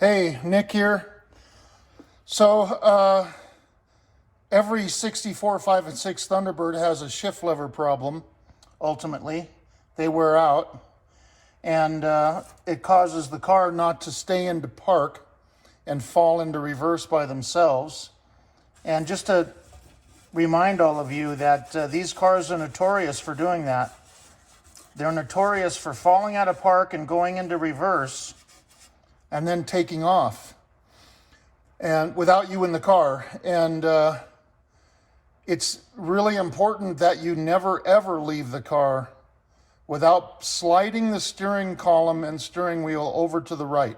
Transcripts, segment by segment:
Hey, Nick here. So, every 64, 5, and 6 Thunderbird has a shift lever problem, ultimately. They wear out, and it causes the car not to stay into park and fall into reverse by themselves. And just to remind all of you that these cars are notorious for doing that. They're notorious for falling out of park and going into reverse and then taking off, and without you in the car. And it's really important that you never ever leave the car without sliding the steering column and steering wheel over to the right.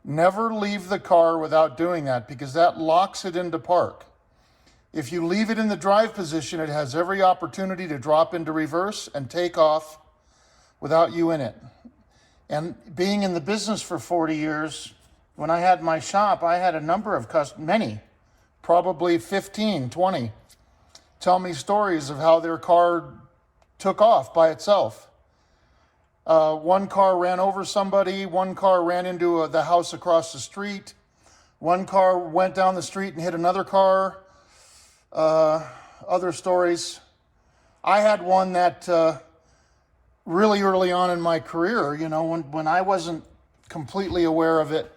Never leave the car without doing that, because that locks it into park. If you leave it in the drive position, it has every opportunity to drop into reverse and take off without you in it. And being in the business for 40 years, when I had my shop, I had a number of many, probably 15, 20, tell me stories of how their car took off by itself. One car ran over somebody, one car ran into the house across the street, one car went down the street and hit another car, other stories. I had one that really early on in my career, when I wasn't completely aware of it,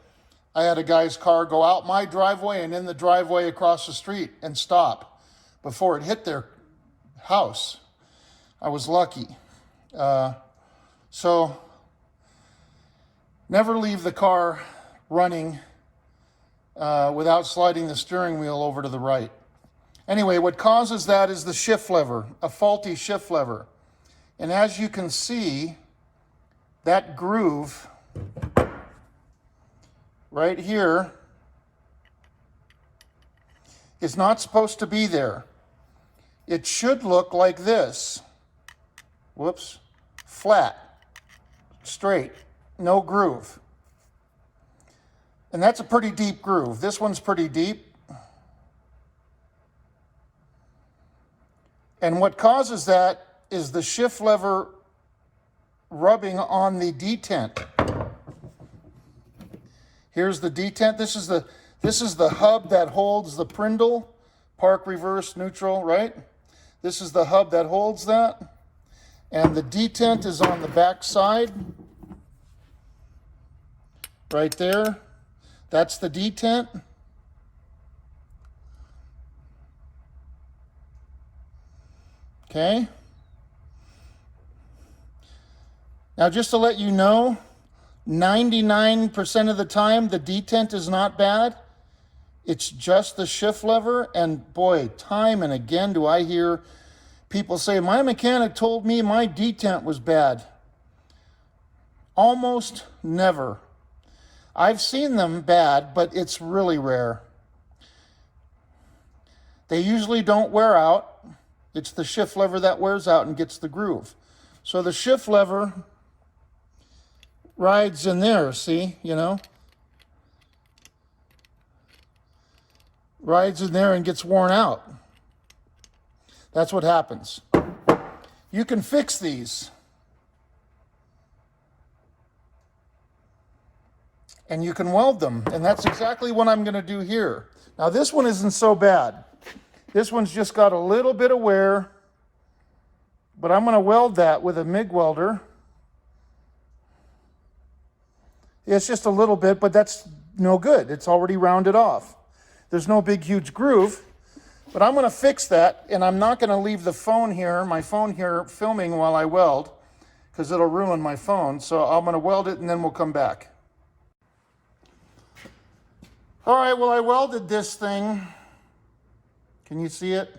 I had a guy's car go out my driveway and in the driveway across the street and stop before it hit their house. I was lucky. So never leave the car running without sliding the steering wheel over to the right. Anyway, what causes that is the shift lever, a faulty shift lever. And as you can see, that groove right here is not supposed to be there. It should look like this. Whoops. Flat, straight, no groove. And that's a pretty deep groove. This one's pretty deep. And what causes that is the shift lever rubbing on the detent. Here's the detent. This is the hub that holds the Prindle, park, reverse, neutral, right? This is the hub that holds that. And the detent is on the back side, right there. That's the detent. Okay. Now, just to let you know, 99% of the time, the detent is not bad. It's just the shift lever. And boy, time and again do I hear people say, my mechanic told me my detent was bad. Almost never. I've seen them bad, but it's really rare. They usually don't wear out. It's the shift lever that wears out and gets the groove. So the shift lever rides in there, see, rides in there and gets worn out. That's what happens. You can fix these. And you can weld them. And that's exactly what I'm going to do here. Now, this one isn't so bad. This one's just got a little bit of wear. But I'm going to weld that with a MIG welder. It's just a little bit, but that's no good. It's already rounded off. There's no big, huge groove. But I'm going to fix that, and I'm not going to leave my phone here, filming while I weld, because it'll ruin my phone. So I'm going to weld it, and then we'll come back. All right, well, I welded this thing. Can you see it?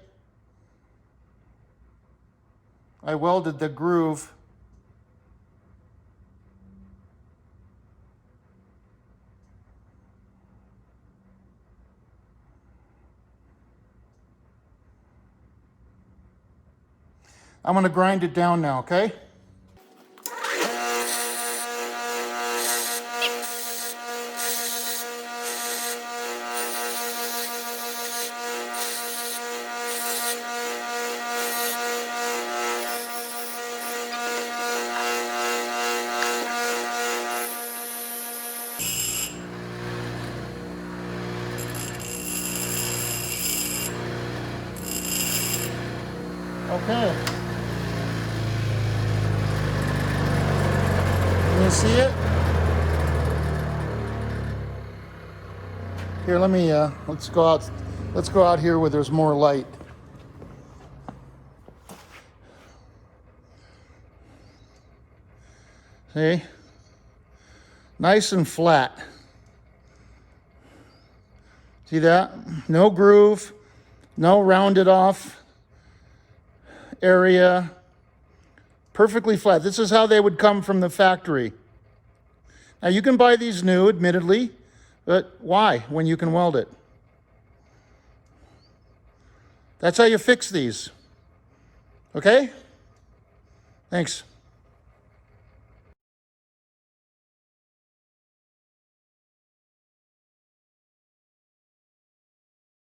I welded the groove. I'm going to grind it down now, okay? Okay. Can you see it? Here, let me, let's go out here where there's more light. See? Nice and flat. See that? No groove, no rounded off area. Perfectly flat. This is how they would come from the factory. Now you can buy these new, admittedly, but why when you can weld it? That's how you fix these. Okay? Thanks.